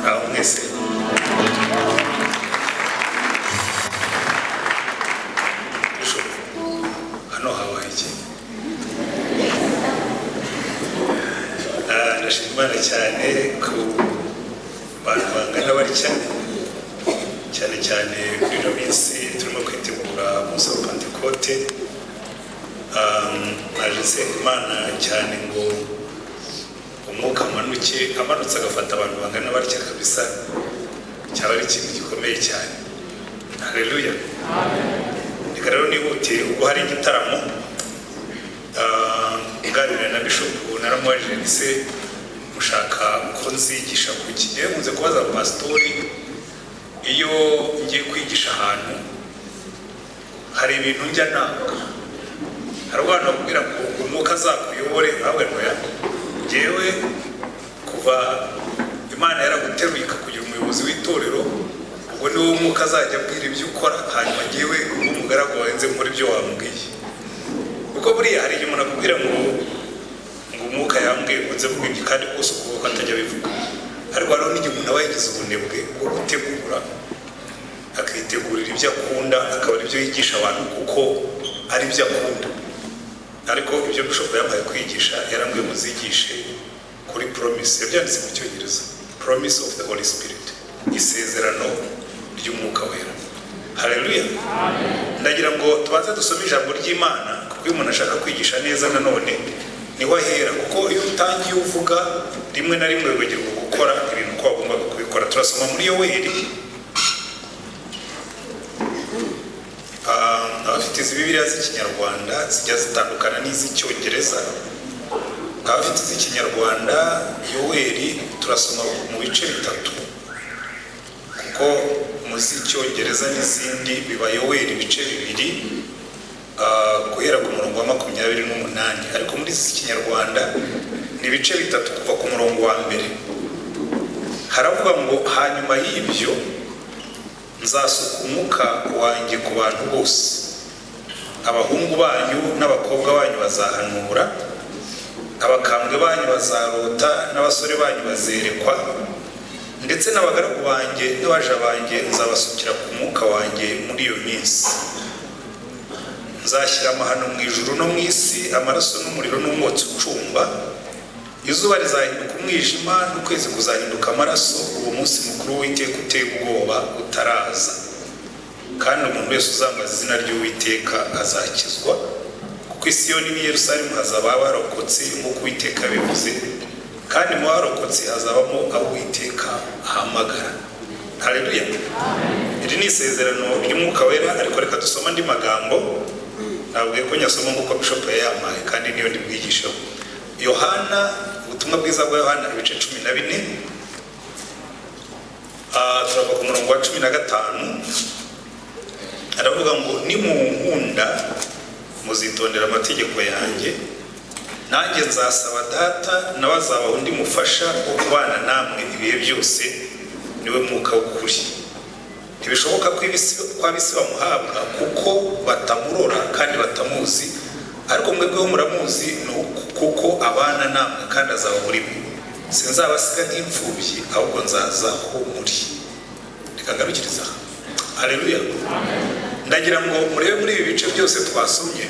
mwese hano habaye iki ndashimira cyane ku bantu bangana bari cyane kuri ino minsi turimo kwitegura umunsi wa Pentekote. naje senga Imana cyane ngo umwuka amanutse agafata abantu bangana barya kabisa, cyaba ari ikintu gikomeye cyane. Haleluya. Reka rero nihutiye ubwo hari igitaramo nganira na Bishop naramubajije nise mushaka ko nzigisha ku kigiye muze kubaza pastori iyo ngiye kwigisha ahantu hari ibintu njya nanga hari abantu bakubwira ko umwuka azakuyobore ahubwo noya jewe kuva Imana yaraguteruye kugira umuyobozi w'itorero ubwo niwo umwuka azajya abwira ibyo ukora hanyuma jewe umugaragu wawenze muri byo wambwiye uko buriya hari igihe umuntu akubwira ngo umwuka yambwiye kunze vuga ibyo kandi kose uko atajya bivuga ariko hariho n'igihe umuntu aba yagize ubunebwe bwo gutegura akitegurira ibyo akunda akaba ari byo yigisha abantu kuko ari byo akunda. Ariko ibyo Bishop yampaye kwigisha yarambwiye muzigishe kuri promise, yabyanditse mu Cyongereza, promise of the Holy Spirit, isezerano ry'umwuka wera. Haleluya. Ndagira ngo tubanze dusome ijambo ry'Imana kuko iyo umuntu ashaka kwigisha neza nanone niho ahera, kuko iyo utangiye uvuga rimwe na rimwe wibagirwa gukora ibintu uko wagombaga kubikora. Turasoma muri Yoweri, abafite izi Bibiliya z'Ikinyarwanda zijya zitandukana n'iz'Icyongereza. Abafite iz'Ikinyarwanda Yoweri turasoma mu bice bitatu kuko mu z'Icyongereza n'izindi biba Yoweri ibice bibiri guhera ku murongo wa 28, ariko muri z'Ikinyarwanda ni ibice bitatu kuva ku murongo wa mbere. Haravuga ngo hanyuma y'ibyo nzasuka umwuka wanjye ku bantu bose, abahungu banyu n'abakobwa banyu bazahanura, abakambwe banyu bazarota, n'abasore banyu bazerekwa, ndetse n'abagaragu banjye n'abaja banjye nzabasukira ku mwuka wanjye muri iyo minsi. Nzashyira amahano mu ijuru no mu isi, amaraso n'umuriro n'umwotsi ucumba. Izuba rizahinduka umwijima n'ukwezi kuzahinduka amaraso, uwo munsi mukuru w'Uwiteka uteye ubwoba utaraza. Kandi umuntu wese uzambaza izina ry'Uwiteka azakizwa, kuko i Siyoni n'i Yerusalemu hazaba abarokotse nk'uko Uwiteka bivuze, kandi mu barokotse hazabamo abo Uwiteka ahamagara. Haleluya. Iri ni isezerano ry'umwuka wera, ariko reka dusoma andi magambo. Nabwiye ko nyasoma nk'uko Bishop yampaye kandi niyo ndibwigishaho. Yohana, ubutumwa bwiza bwa Yohana ibice 14, turava ku murongo wa 15. Aravuga ngo nimunkunda muzitondera amategeko yanjye, nanjye nzasaba Data nawe azabaha undi mufasha wo kubana namwe ibihe byose, niwe mwuka w'ukuri. Ntibishoboka ko ab'isi bamuhabwa kuko batamurora kandi batamuzi, ariko mwebweho muramuzi kuko abana namwe kandi azaba muri mwe. Sinzabasiga nk'imfubyi ahubwo nzaza aho muri. Reka ngarukiriza. Haleluya. Ndagira ngo murebe muri ibi bice byose twasomye,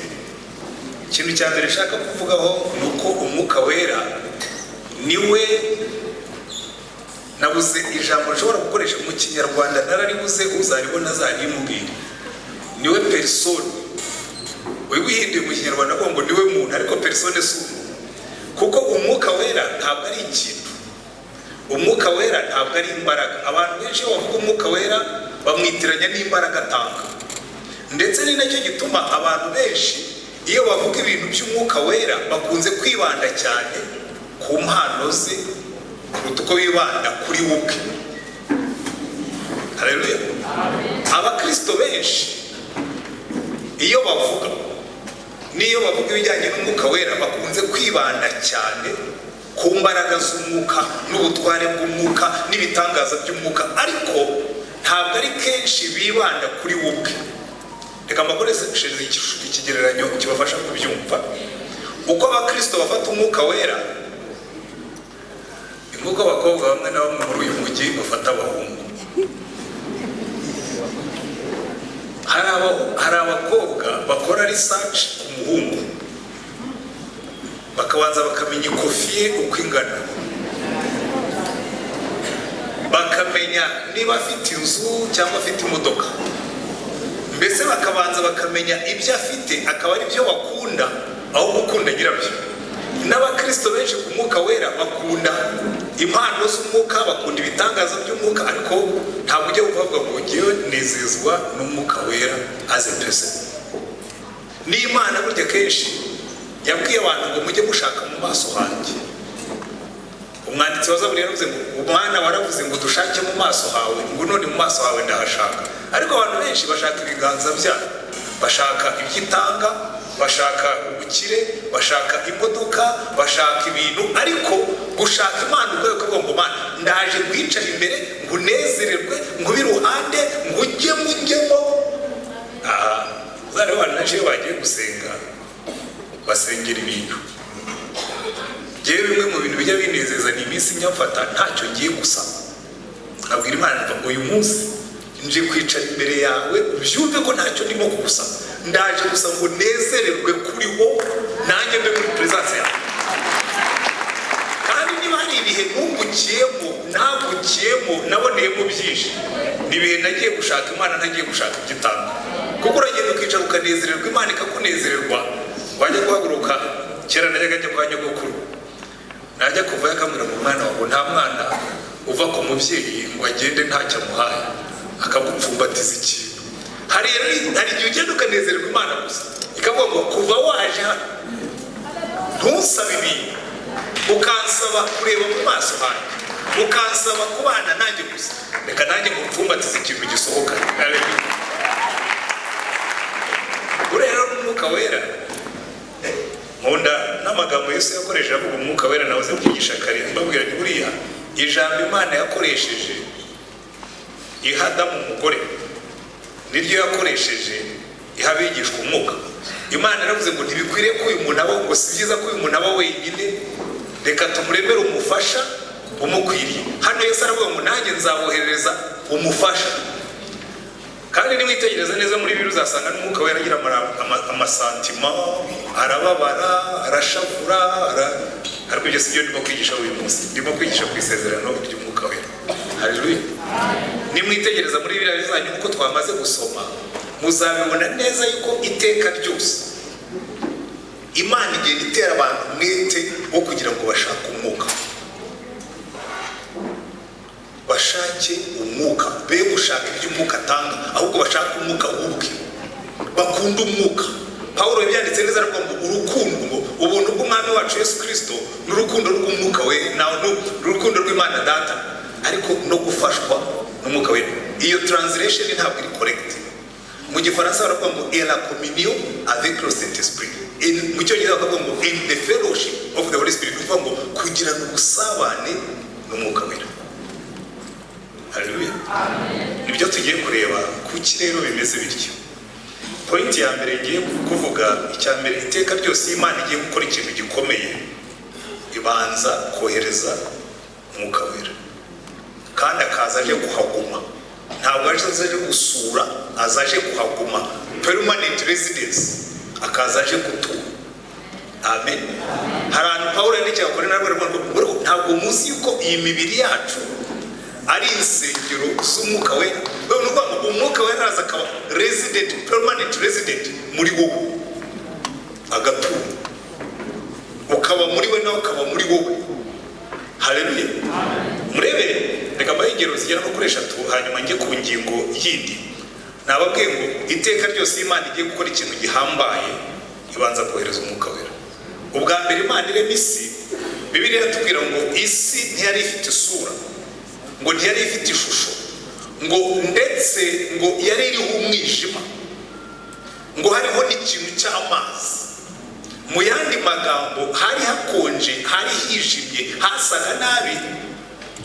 ikintu cya mbere nshaka kuvugaho ni uko umwuka wera niwe, nabuze ijambo nshobora gukoresha mu Kinyarwanda nararibuze, uzaribona azarimubwira. Niwe persone. Wihinduye mu Kinyarwanda ngo niwe muntu, ariko persone si umuntu, kuko umwuka wera ntabwo ari ikintu. Umwuka wera ntabwo ari imbaraga. Abantu benshi bavuga umwuka wera bamwitiranya n'imbaraga atanga, ndetse ni nacyo gituma abantu benshi iyo bavuga ibintu by'umwuka wera bakunze kwibanda cyane ku mpano ze kuruta uko bibanda kuri we ubwe. Haleluya. Abakristo benshi iyo bavuga ibijyanye n'umwuka wera bakunze kwibanda cyane ku mbaraga z'umwuka n'ubutware bw'umwuka n'ibitangaza by'umwuka, ariko ntabwo ari kenshi bibanda kuri we ubwe. Reka mbakoreshe ikigereranyo kibafasha kubyumva uko abakristo bafata umwuka wera. nk'uko abakobwa bamwe na bamwe muri uyu mujyi bafata abahungu. Hari abakobwa bakora research ku muhungu bakabanza bakamenya ikofi ye uko ingana, bakamenya niba afite inzu cyangwa afite imodoka, mbese bakabanza bakamenya ibyo afite akaba ari byo bakunda aho gukunda nyirabyo. N'abakristo benshi ku mwuka wera bakunda impano z'umwuka, bakunda ibitangaza by'umwuka, ariko ntabwo ujya uvuga ngo ngewe nezezwa n'umwuka wera as a person. N'Imana burya kenshi yabwiye abantu ngo mujye gushaka mu maso hanjye. Umwanditsi wa Zaburi yaravuze ngo umwana waravuze ngo dushake mu maso hawe, ngo none mu maso hawe ndahashaka. Ariko abantu benshi bashaka ibiganza byabo, bashaka ibyitanga, bashaka ubukire, bashaka imodoka, bashaka ibintu, ariko gushaka Imana ubwo yuko ngo Mana ndaje guhicara imbere ngo unezererwe, ngo biruhande ngo ujyemo. Zari abantu benshi bagiye gusenga basengera ibintu. Jewe bimwe mu bintu bijya binezeza ni iminsi nyafata ntacyo ngiye gusaba, abwira Imana ngo uyu munsi nje kwicara imbere yawe byumve ko ntacyo ndimo kugusaba, ndaje gusa ngo nezererwe kuri wo, nanjye mbe muri presence yawe. Kandi niba hari ibihe nungukiyemo nagukiyemo naboneyemo byinshi, ni ibihe nagiye gushaka Imana ntagiye gushaka igitanga. Kuko uragenda ukicara ukanezererwa, Imana ikakunezererwa. Wajya guhaguruka, kera najyaga njya kwa nyogokuru, najya kuvayo akamubwira ngo umwana wawe nta mwana uva ku mubyeyi ngo agende ntacyo amuhaye akagupfumbatiza ikintu. Hari igihe ugenda ukanezererwa Imana gusa ikavuga ngo kuva waje hano ntusabe ibintu, ukansaba kureba mu maso hanjye, ukansaba kubana nanjye gusa, reka nanjye ngupfumbatize ikintu gisohoka. Urero n'umwuka wera nkunda n'amagambo Yesu yakoresheje avuga umwuka wera nawe ze kwigisha kare, mbabwira ni buriya ijambo Imana yakoresheje iha Adamu umugore niryo yakoresheje iha abigishwa umwuka. Imana yaravuze ngo ntibikwiriye ko uyu muntu aba, ngo si byiza ko uyu muntu aba wenyine, reka tumuremere umufasha umukwiriye. Hano Yesu aravuga ngo nanjye nzaboherereza umufasha. Kandi nimwitegereza neza muri Bibiliya uzasanga n'umwuka wera agira amasantima, arababara, arashavura, ariko ibyo sibyo ndimo kwigisha uyu munsi. Ndimo kwigisha ku isezerano ry'umwuka wera. Haleluya. Nimwitegereza muri Bibiliya bizanye uko twamaze gusoma, muzabibona neza yuko iteka ryose Imana igenda itera abantu mwete wo kugira ngo bashake umwuka, bashake umwuka, be gushaka ibyo umwuka atanga, ahubwo bashaka umwuka wubwe, bakunda umwuka. Pawulo yabyanditse neza aravuga ngo urukundo, ngo ubuntu bw'Umwami wacu Yesu Kristo n'urukundo rw'umwuka we, n'urukundo rw'Imana Data, ariko no gufashwa n'umwuka we. Iyo translation ntabwo iri correct. Mu Gifaransa baravuga ngo et la communion avec le Saint-Esprit. Mu Cyongereza bakavuga ngo in the fellowship of the Holy Spirit, kuvuga ngo kugira ngo ubusabane n'umwuka wera. Haleluya. Nibyo tugiye kureba kuki rero bimeze bityo. Point ya mbere ngiye kuvuga, icya mbere, iteka ryose Imana igiye gukora ikintu gikomeye ibanza kohereza umwuka wera, kandi akaza aje kuhaguma. Ntabwo aje gusura, azaje kuhaguma, permanent residence, akaza aje gutura. Amen. Hari ahantu Pawulo yandikiye abakorintho aravuga ngo ntabwo muzi yuko iyi mibiri yacu ari insengero z'umwuka wera. Bano ngo umwuka wera araza akaba resident, permanent resident muri wowe, agatura, ukaba muri we nawe ukaba muri wowe. Haleluya. Murebere, reka mahingero zigera no kuri 3 hanyuma njye ku ngingo yindi. Nababwiye ngo iteka ryose Imana igiye gukora ikintu gihambaye ibanza kohereza umwuka wera. Ubwa mbere Imana irema isi, Bibiliya yatubwira ngo isi ntiyari ifite isura, ngo ntiyari ifite ishusho, ngo ndetse ngo yari iriho umwijima, ngo hariho n'ikintu cy'amazi. Mu yandi magambo hari hakonje, hari hijimye, hasaga nabi.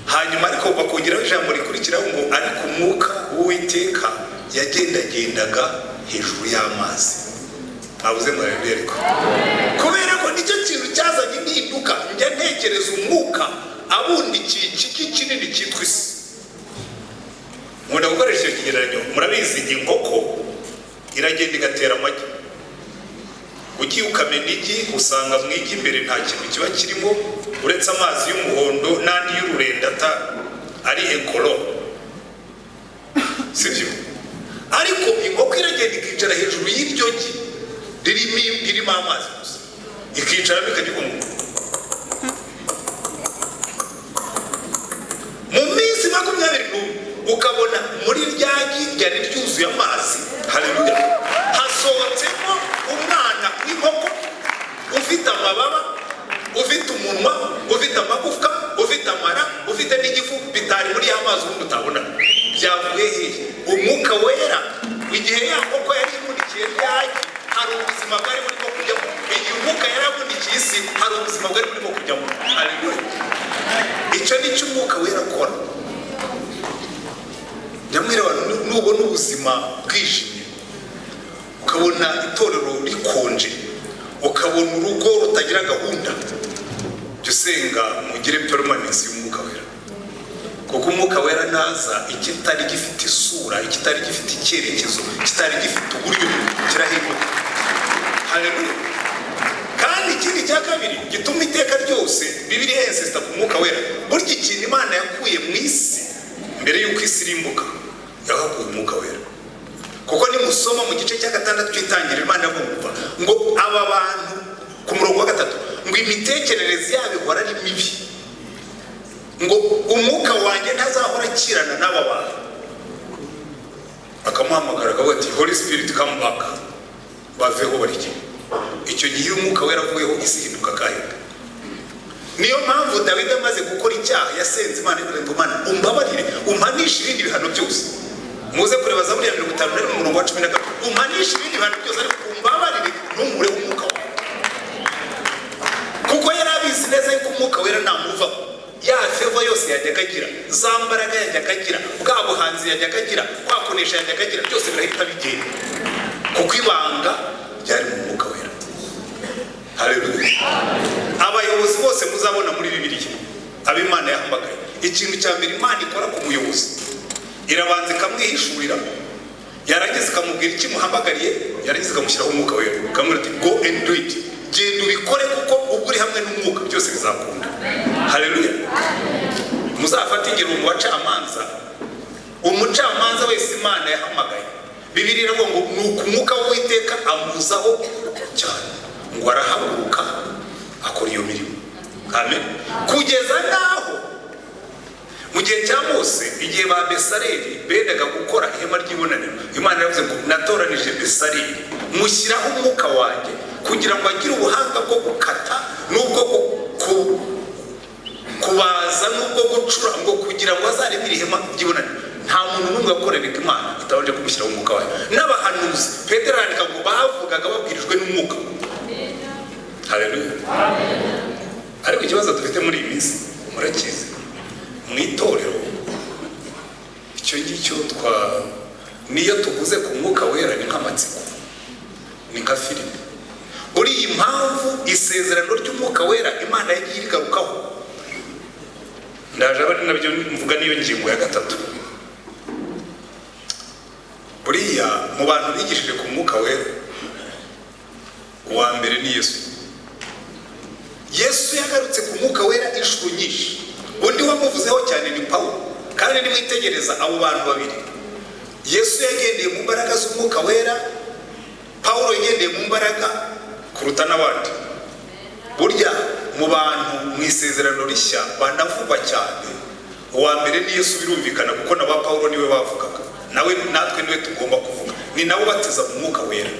Hanyuma ariko bakongeraho ijambo rikurikiraho ngo ariko umwuka w'Uwiteka yagendagendaga hejuru y'amazi. Abuze mu Bibiliya ariko kubera ko nicyo kintu cyazanye impinduka. Njya ntekereza umwuka abundikiye iki kinini cyitwa isi. Nkunda gukoresha icyo kigereranyo. Murabizi inkoko iragenda igatera amagi, ugiye ukamena igi usanga mu igi imbere nta kintu kiba kirimo uretse amazi y'umuhondo n'andi y'ururenda ari ekolo, sibyo? Ariko inkoko iragenda ikicara hejuru y'iryo gi ririmo amazi gusa, ikicaramo ikajya mu minsi 21 ukabona muri rya gi ryari ryuzuye amazi. Haleluya! Hasohotsemo umwana w'inkoko ufite amababa, ufite umunwa, ufite amagufwa, ufite amara, ufite n'igifu bitari muri amazi ubundi utabona. Byavuye hehe? Umwuka wera igihe ya nkoko yari imunikiye ryagi hari ubuzima bwari burimo kujyamo. Igihe umwuka yarabunikiye isi hari ubuzima bwari burimo kujyamo. Haleluya! Icyo ni cyo umwuka wera akora. Nyamwira nubona ubuzima bwishimye, ukabona itorero rikonje, ukabona urugo rutagira gahunda, jya usenga mugire permanence y'umwuka wera. Kuko umwuka wera naza ikitari gifite isura, ikitari gifite icyerekezo, ikitari gifite uburyo kirahinduka. Haleluya! Kandi ikindi cya kabiri gituma iteka ryose Bibiliya insista ku mwuka wera, burya ikintu Imana yakuye mu isi mbere y'uko isi irimbuka yahakuye umwuka wera. Kuko nimusoma mu gice cya 6 cy'itangiriro Imana yavuga ngo aba bantu ku murongo wa 3 ngo imitekerereze yabo ihora ari mibi, ngo umwuka wanjye ntazahora akirana n'aba bantu. Akamuhamagara akavuga ati Holy Spirit come back, baveho bariki. Icyo gihe umwuka wera avuyeho isi ihinduka kahinda. Niyo mpamvu Dawidi amaze gukora icyaha yasenze Imana ngo Imana umbabarire umpanishe ibindi bihano byose. Muze kureba Zaburi ya 51 umurongo wa 12, umpanishe ibindi bihano byose ariko umbabarire ntumure umwuka wawe. Kuko yarabizi neza yuko umwuka wera namuva ya feva yose yajyaga agira, za mbaraga yajyaga agira, bwa buhanzi yajyaga agira, kwakonesha yajyaga agira, byose birahita bigenda kuko ibanga ryari mu mwuka wera. Haleluya! Abayobozi bose muzabona muri Bibiliya ab'Imana yahamagaye, ikintu cya mbere Imana ikora ku muyobozi irabanza ikamwihishurira, yarangiza ikamubwira iki muhamagariye, yarangiza ikamushyiraho umwuka wera, ikamubwira ati go and do it, genda ubikore kuko ubwo uri hamwe n'umwuka byose bizakunda. Haleluya! Muzafata ingero mu bacamanza, umucamanza wese Imana yahamagaye, Bibiliya iravuga ngo nuko umwuka w'Uwiteka amuzaho cyane ngo arahaguruka akora iyo mirimo. Amen. Kugeza naho mu gihe cya Mose, igihe ba Besaleli bendaga gukora ihema ry'ibonaniro, Imana yavuze ngo natoranije Besaleli mushyiraho umwuka wanjye kugira ngo agire ubuhanga bwo gukata n'ubwo kubaza n'ubwo gucura, ngo kugira ngo azarebire ihema ry'ibonaniro. Nta muntu n'umwe wakoreraga Imana atabanje kumushyiraho umwuka wayo. N'abahanuzi Petero arandika ngo bavugaga babwirijwe n'umwuka. Haleluya! Ariko ikibazo dufite muri iyi minsi murakizi, mu itorero icyo ngicyo niyo tuvuze ku mwuka wera ni nk'amatsiko, ni nka filime. Uri impamvu isezerano ry'umwuka wera Imana yagiye irigarukaho. Ndaje abari nabyo mvuga niyo ngingo ya 3. Buriya mu bantu bigishije ku mwuka wera uwa mbere ni Yesu. Yesu yagarutse ku mwuka wera inshuro nyinshi. Undi wamuvuzeho cyane ni Pawulo. Kandi nimwitegereza abo bantu babiri, Yesu yagendeye mu mbaraga z'umwuka wera, Pawulo yagendeye mu mbaraga kuruta n'abandi. Burya mu bantu mu isezerano rishya banavugwa cyane, uwa mbere ni Yesu birumvikana kuko na ba Pawulo niwe bavugaga, nawe natwe niwe tugomba kuvuga, ni nawe batiza mu mwuka wera.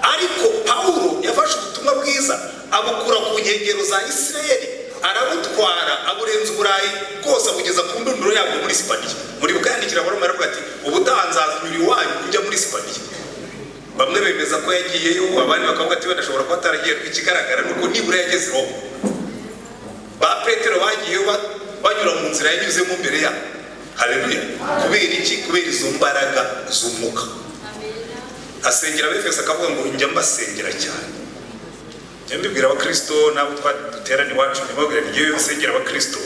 Ariko Pawulo yafashe ubutumwa bwiza abukura ku nkengero za Isirayeli, arabutwara aburenza Uburayi bwose abugeza ku ndunduro yabwo muri Sipaniya. Muri bukandikira Abaroma aravuga ati ubutaha nzazanyura iwanyu ujya muri Sipaniya. Bamwe bemeza ko yagiyeyo, abandi bakavuga ati wenda ashobora kuba ataragiye. Ikigaragara nuko nibura yageze Roma. Ba Petero bagiyeyo banyura mu nzira yanyuzemo mbere yabo. Haleluya! Kubera iki? Kubera izo mbaraga z'umwuka. Asengera Abefeso akavuga ngo njya mbasengera cyane mbibwira abakristo nabo twaterana iwacu ntibabwira ngiye nsengera abakristo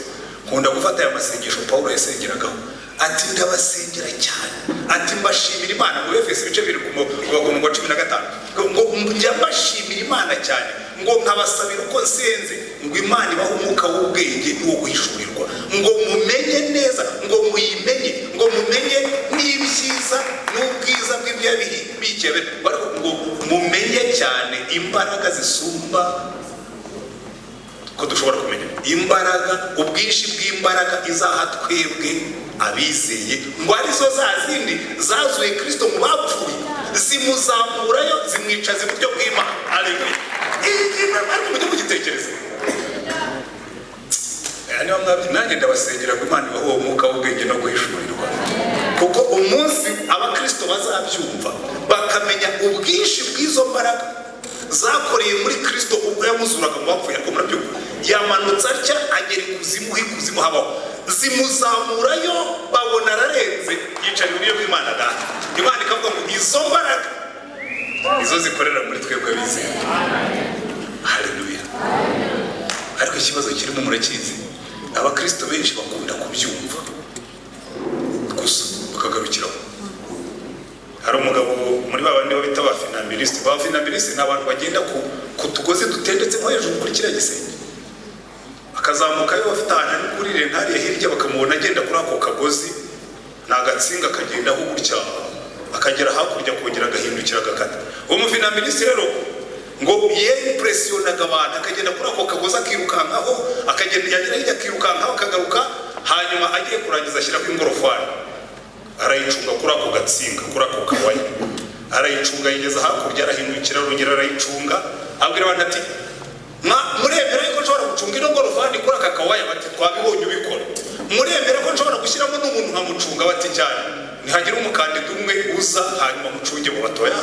nkunda gufata aya masengesho Paulo yasengeragaho ati ndabasengera cyane ati mbashimira Imana mu Efeso ibice biri ku bagomba 15 ngo njya mbashimira Imana cyane ngo nkabasabira uko nsenze ngo Imana ibaho umwuka w'ubwenge n'uwo guhishurirwa ngo mumenye neza ngo muyimenye ngo mumenye n'ibyiza n'ubwiza bw'ibyabihi bikebe ngo mumenye cyane imbaraga zisumba ko dushobora kumenya imbaraga ubwinshi bw'imbaraga izaha twebwe abizeye ngo arizo zazindi zazuye Kristo mu bapfuye zimuzamurayo zimwicaza iburyo bw'Imana. Haleluya. Ariko mujye mugitekereza niba mwabyo nanjye ndabasengera ngo Imana ibaho uwo mwuka w'ubwenge no guhishurirwa kuko umunsi abakristo bazabyumva bakamenya ubwinshi bw'izo mbaraga zakoreye muri Kristo ubwo yamuzuraga mu bapfuye. Ariko murabyumva yamanutse atya agera ikuzimu habaho zimuzamurayo babona ararenze yicara iburyo bw'Imana data. Imana ikavuga ngo izo mbaraga izo zikorera muri twebwe abizeye. Haleluya. Ariko ikibazo kirimo murakizi abakristo benshi bakunda kubyumva gusa bakagarukiraho. Hari umugabo muri babandi bita abafinambiriste ni abantu bagenda ku tugozi dutendetse nko hejuru kuri kiriya gisenge akazamukayo bafite ahantu kuri rentariya hirya bakamubona agenda kuri ako kagozi n'agatsinga kagendaho gutya akagera hakurya kongera agahindukira agakata. Uwo mufinambiriste rero ngo yimpressionaga abantu akagenda kuri ako kagozi akirukankaho akagenda yagera hirya akirukankaho akagaruka hanyuma agiye kurangiza ashyiraho ingorofani arayicunga kuri ako gatsinga kuri ako kawaya arayicunga yigeza hakurya arahindukira arongera arayicunga abwira abantu ati muremera ko nshobora gucunga ino ngorofani kuri aka kawaya bati twabibonye ubikora muremera ko nshobora gushyiramo n'umuntu nkamucunga bati cyane ntihagira umukandida umwe uza hanyuma mucunge mu batoya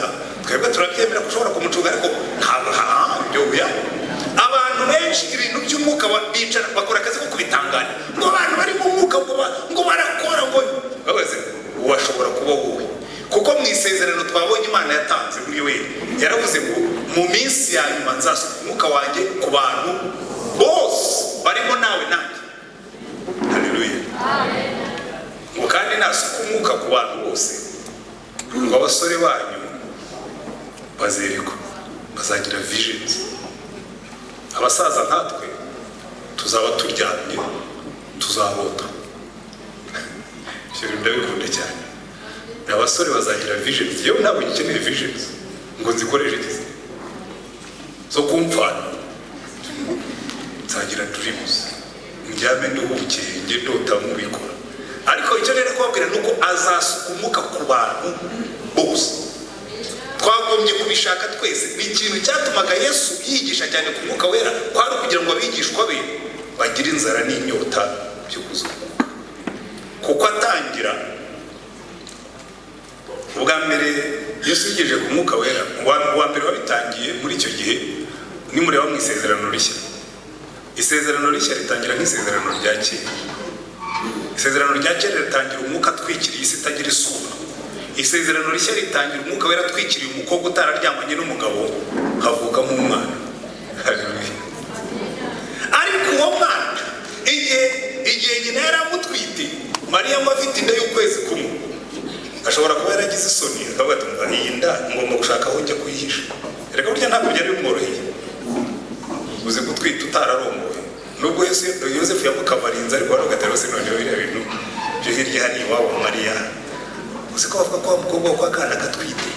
twebwe turabyemera ko ushobora kumucunga ariko ntabwo byobuya. Abantu benshi ibintu by'umwuka bicara bakora akazi ko kubitangana ngo abantu bari mu mwuka ngo barakora ngo babaze washobora kuba wowe kuko mu isezerano twabonye Imana yatanze muri we yaravuze ngo mu minsi ya nyuma nzasuka umwuka wanjye ku bantu bose barimo nawe nanjye. Haleluya. Ngo kandi nasuka umwuka ku bantu bose ngo abasore banyu bazereko bazagira visions abasaza nkatwe tuzaba turyamye tuzabota. Shiri ndabikunda cyane. Abasore bazagira visions yewe ntabwo gikeneye visions ngo nzikoreshe iki zo kumfana nzagira dreams njyame nduhuke nge ndota mubikora. Ariko icyo rero kubabwira nuko azasuka umwuka ku bantu bose twagombye kubishaka twese. Ni ikintu cyatumaga Yesu yigisha cyane ku mwuka wera kwari kugira ngo abigishwa be bagire inzara n'inyota byo kuzuka kuko atangira ubwa mbere Yesu yigeje ku mwuka wera uwa mbere wabitangiye muri icyo gihe ni mureba mu isezerano rishya. Isezerano rishya ritangira nk'isezerano rya kera. Isezerano rya kera ritangira umwuka atwikiriye isi itagira isura. Isezerano rishya ritangira umwuka wera atwikiriye umukobwa utararyamanye n'umugabo havukamo umwana. Haleluya. Ariko uwo mwana igihe nyina yaramutwite Mariya ngo afite inda y'ukwezi kumwe ashobora kuba yaragize isoni akavuga ati iyi nda ngomba gushaka aho njya kuyihisha. Reka burya ntabwo byari bimworoheye uzi gutwita utararongoye nubwo Yosefu yamukamarinze ariko waragatera se noneho biriya bintu byo hirya hari iwabo Mariya uzi ko bavuga ko umukobwa wo kwa kana gatwite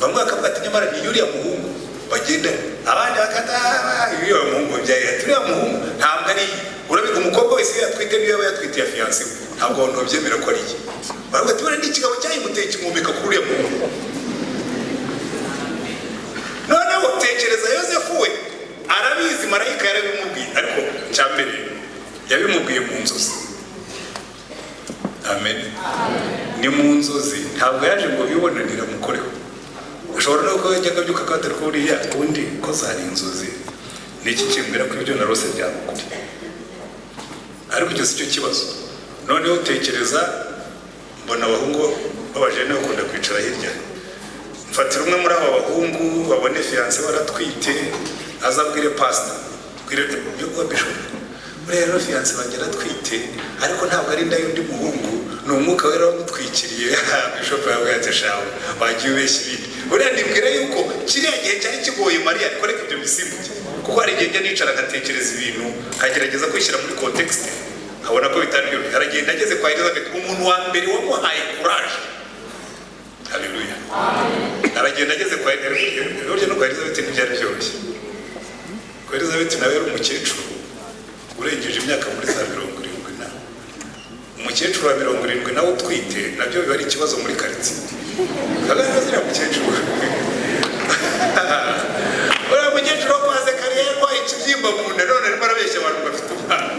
bamwe bakavuga ati nyamara ni yuriya muhungu bagenda abandi bakata yuriya muhungu byaye turiya muhungu ntabwo ari urabiga umukobwa wese yatwite niyo yaba yatwite ya fiancé ntabwo abantu babyemera ko ari iki baravuga ati bari n'ikigabo cyayimuteye kimumeka kuri uriya muhungu. Noneho tekereza Yosefu we arabizi marayika yarabimubwiye ariko cyambere yabimubwiye mu nzozi. Amen. Ni mu nzozi ntabwo yaje ngo bibonanira mukoreho. Ushobora no ko yajyaga byuka katari ko uriya undi ko zari inzozi niki kimbwira ko ibyo narose byakuri. Ariko icyo cyo kibazo. Noneho tekereza mbona abahungu babajene bakunda kwicara hirya. Mfatira umwe muri aba bahungu babone fiancé baratwite azabwire pastor bwire byo bishop rero fiance bagera twite ariko ntabwo ari ndayo ndi muhungu no umwuka wera wamutwikiriye bishop yawe yateshawe bagiye ubeshya ibindi uriya ndibwira yuko kiriya gihe cyari kigoye Mariya ariko reka ibyo bisimbuke kuko hari igihe nicara agatekereza ibintu kagerageza kwishyira muri context abona ko bitari byo aragenda ageze kwa Elizabeth umuntu wa mbere wamuhaye courage. Haleluya. Aragenda ageze kwa Elizabeth no kwa Elizabeth ntibyari byoroshye. Kwa Elizabeth nawe yari umukecuru urengeje imyaka muri za 70 na umukecuru wa 70 nawe utwite nabyo biba ari ikibazo muri quartier. Kaganga zira umukecuru. Ora umukecuru kwaze kariyeri kwa ikibyimba mu nda none barabeshya abantu bafite umwana.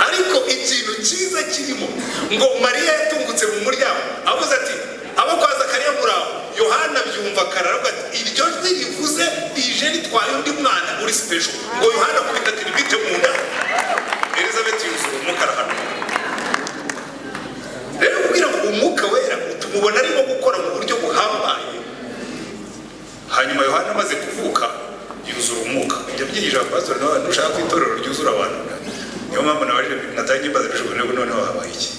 Ariko ikintu cyiza kirimo ngo Mariya yatungutse mu muryango avuze ati abo kwaza kariya muraho Yohana byumva kararaga iryo rivuze ije ritwaye undi mwana uri special ngo Yohana kubita bite mu nda Elizabeth yuzura umukara hano rero kugira ngo umwuka wera utumubona arimo gukora mu buryo buhambaye hanyuma Yohana amaze kuvuka yuzura umwuka ibyo byigije pastor nawe nushaka kwitorero ryuzura abantu niyo mpamvu nabaje natangiye mbaza bishobora no noneho habaye iki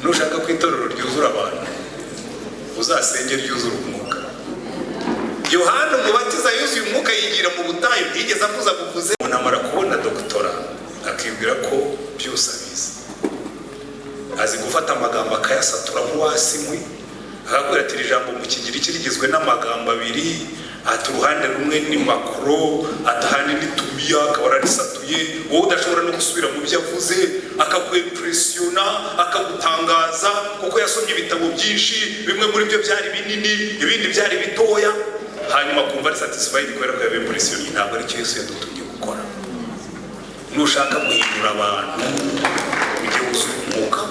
nushaka kwitorero ryuzura abantu uzasenge ryuzura umwuka. Yohana umubatiza yuzuye umwuka yigira mu butayu yigeze avuza kuvuze unamara kubona doktora akibwira ko byose abizi azi gufata amagambo akayasatura nk'uwasimwe akakubwira ati ijambo mu kigiri kirigizwe n'amagambo abiri ati uruhande rumwe ni makro atahandi ni tumiya akabara risatuye wowe udashobora no gusubira mu byo avuze akakwepressiona akagutangaza kuko yasomye ibitabo byinshi bimwe muri byo byari binini ibindi byari bitoya hanyuma kumva ari satisfied kubera ko yabepressiona ntabwo ari cyo Yesu yadutumye gukora. Nushaka guhindura abantu ujye gusura umwuka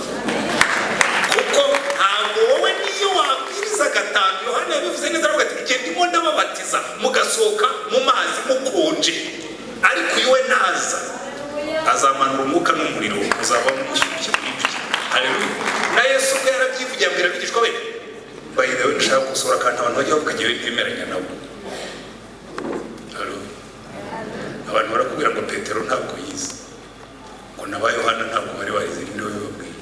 kuko ntabwo wowe niyo wabwiriza gatanu Yohana yabivuze neza aravuga ati igihe ndimo ndababatiza mugasohoka mu mazi mukonje ariko iwe naza azamanura umwuka n'umuriro uzava mu gishyushye bw'ibyo. Haleluya. Na Yesu ubwo yarabyivugiye abwira abigishwa be bayirewe ndashaka gusura kandi abantu bajya bavuga igihe bemeranya nabo. Haleluya. Abantu barakubwira ngo Petero ntabwo yize ngo n'aba Yohana ntabwo bari barize niwe babwiye.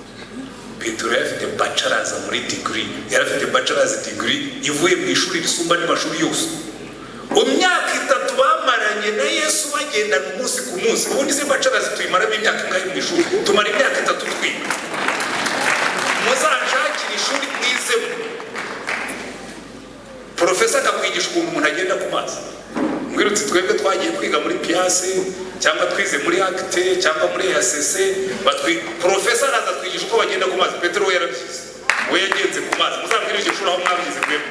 Petero yafite bachelor's muri degree yarafite bachelor's degree ivuye mu ishuri risumba n'amashuri yose. Umyaka 3 bamaranye na Yesu bagendana umunsi ku munsi ubundi se bachelor's tuyimara imyaka ingahe mu ishuri tumara imyaka 3 twiga. Muzanshakira ishuri mwizemo professor akakwigisha ukuntu umuntu agenda ku mazi mwirutse twebwe twagiye kwiga muri piase cyangwa twize muri acte cyangwa muri ACC professor araza twigisha uko bagenda ku mazi. Petero yarabyize we yagenze ku mazi muzambwira iryo shuri aho mwabyize twebwe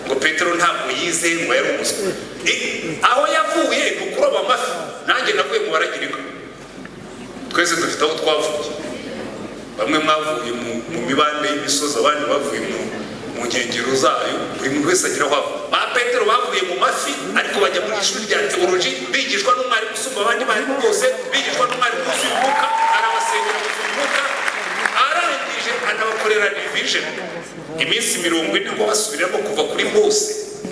ngo Petero ntabwo yize ngo yari umuswa aho yavuye ni ukuroba amafi nanjye navuye mu baragirika twese dufite aho twavuye bamwe mwavuye mu mibande y'imisozi abandi bavuye mu nkengero zayo buri muntu wese agira aho ba Petero bavuye mu mafi ariko bajya mu ishuri rya theology bigishwa n'umwarimu usumba abandi bari bose bigishwa n'umwarimu usumbuka arabasengera gusumbuka arangije anabakorera division iminsi 40 ngo basubiramo kuva kuri bose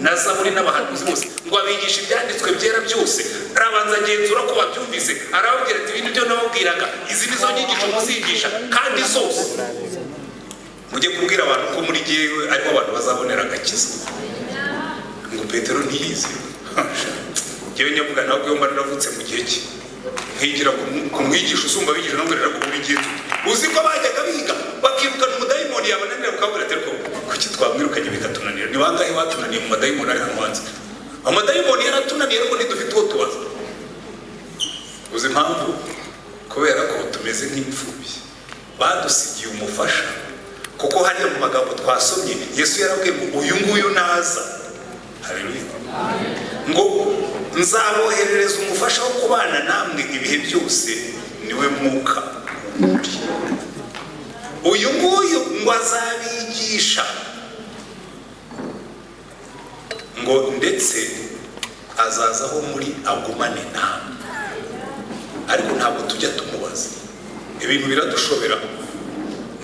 na Zaburi n'abahanuzi bose ngo abigisha ibyanditswe byera byose arabanza agenzura ko babyumvise arababwira ati ibintu byo nababwiraga izi nizo nyigisho muzigisha kandi zose mujye kubwira abantu ko muri giyewe ariko abantu bazabonera agakiza. Ngo Petero ntiyize yewe nyavuga nawe yo mara navutse mu gihe cye nkigira ku mwigisha usumba bigisha n'umwerera ko buri gihe uzi ko bajyaga biga bakirukana umudayimoni yabananira ukabura terko kuki twamwirukanye bikatunanira ni bangahe batunaniye mu madayimoni ari hanze amadayimoni yaratunaniye ariko ntidufite uwo tubaza. Uzi impamvu kubera ko tumeze nk'imfubyi badusigiye umufasha kuko hariya mu magambo twasomye Yesu yarabwiye ngo uyu nguyu naza. Haleluya. Ngo nzaboherereza umufasha wo kubana namwe ibihe byose niwe mwuka. Uyu nguyu ngo azabigisha ngo ndetse azazaho muri agumane namwe ariko ntabwo tujya tumubaza ibintu biradushobera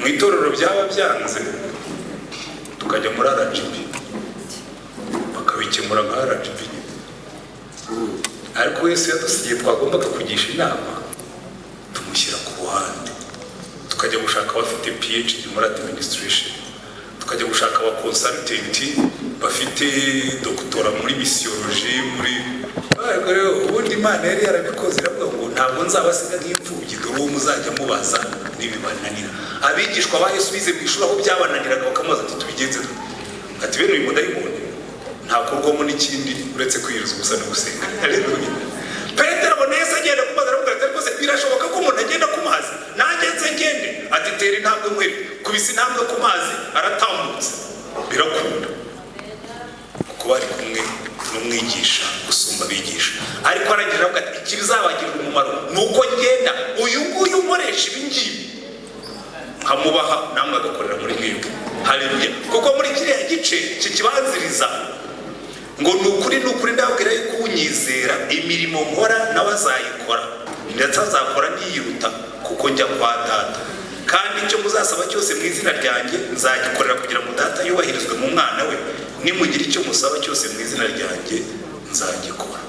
mu itorero byaba byanze tukajya muri RGB tukabikemura nka RGB. Ariko wese yadusigiye twagombaga kugisha inama tumushyira ku ruhande, tukajya gushaka abafite PhD muri administration, tukajya gushaka aba consultant bafite doctora muri missiology muri ubundi Imana yari yarabikoze iravuga ngo ntabwo nzabasiga nk'imfubyi, dore uwo muzajya mubaza nibibananira. Abigishwa ba Yesu bize mu ishuri aho byabananiraga bakamubaza ati tubigenze ati bene uyu mudayimoni ntakorwamo n'ikindi uretse kwiriza ubusa no gusenga. Haleluya. Petero abona Yesu agenda ku mazi aravuga ati rwose birashoboka ko umuntu agenda ku mazi, nanjye ngende. Ati tera intambwe mwere, kubisa intambwe ku mazi aratambutse, birakunda kuko bari kumwe n'umwigisha usumba abigisha. Ariko aragira avuga ati ikibizabagirira umumaro nuko ngenda, uyu nguyu ukoresha ibi ngibi nkamubaha namwe agakorera muri mwebwe. Haleluya. Kuko muri kiriya gice kikibanziriza ngo nukuri ndabwira yuko unyizera imirimo nkora nawe azayikora, ndetse azakora niyiruta kuko njya kwa Data. Kandi icyo muzasaba cyose mu izina ryanjye nzagikorera kugira ngo Data yubahirizwe mu mwana we. Nimugira icyo musaba cyose mu izina ryanjye nzagikora.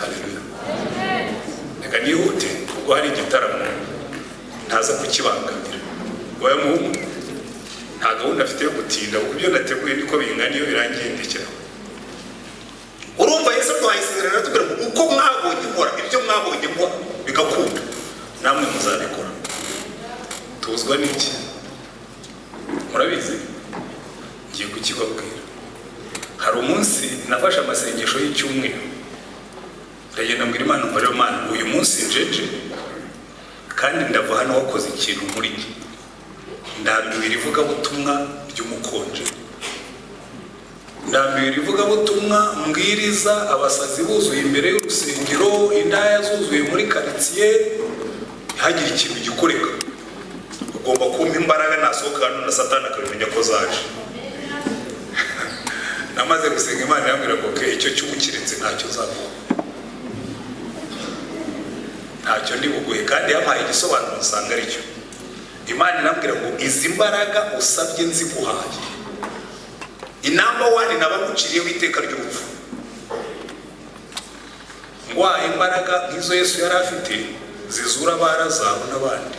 Haleluya. Reka nihute kuko hari igitaramo ntaza kukibangamira. Wowe muhungu nta gahunda afite yo gutinda kuko ibyo nateguye niko bingana iyo birangendekera. Urumva Yesu duhayisezerana tubwira ngo uko mwabonye nkora ibyo mwabonye nkora bigakunda namwe muzabikora. Tuzwa n'iki? Murabizi ngiye kukibabwira. Hari umunsi nafashe amasengesho y'icyumweru, ndagenda mbwira Imana ngo rero Mana uyu munsi njeje kandi ndava hano wakoze ikintu muri njye, ndambiwe ivugabutumwa ry'umukonje, ndambiwe ivugabutumwa mbwiriza abasazi buzuye imbere y'urusengero, indaya zuzuye muri quartier, hagira ikintu gikoreka. Ugomba kumpa imbaraga nasohoka hano na Satani akabimenya ko zaje. Namaze gusenga Imana yambwira ngo ke icyo cy'ubukirinzi ntacyo zavuga, ntacyo ndibuguhe, kandi yampaye igisobanuro nsanga ari cyo. Imana irambwira ngo izi mbaraga usabye nziguhaye. Inamba 1 nabaguciriyeho iteka ry'urupfu. Ngwaye imbaraga nk'izo Yesu yari afite zizura abarazaho n'abandi,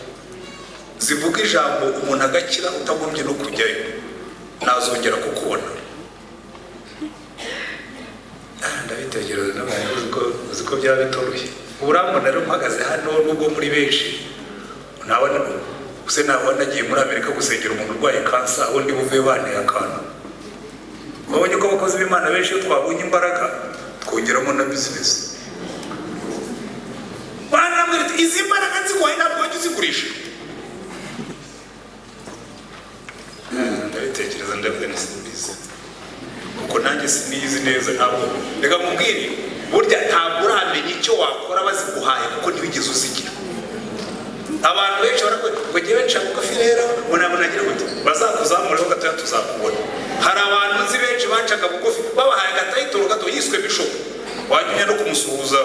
zivuga ijambo umuntu agakira utagombye no kujyayo, nazongera kukubona. Ndabitegereza n'abantu uzi ko byaba bitoroshye. Urambona rero mpagaze hano nubwo muri benshi, nabona use nabona nagiye muri Amerika gusengera umuntu urwaye kansa, aho ndi buve banteye akantu. Babonye ko abakozi b'Imana benshi iyo twabonye imbaraga twongeramo na business. Barambwira ati izi mbaraga nziguhaye ntabwo wajya uzigurisha. Ndabitekereza ndavuga ni simbizi kuko nanjye sinizi neza. Ntabwo reka mubwire burya ntabwo uramenya icyo wakora baziguhaye kuko ntibigeze uzigira. Abantu benshi barakwita ngo ngewe nshaka kofi rero munabona agira gute bazakuzamureho gatoya tuzakubona. Hari abantu nzi benshi bacaga bugufi babahaye agatayitoro gato yiswe bishop, wajya no kumusuhuza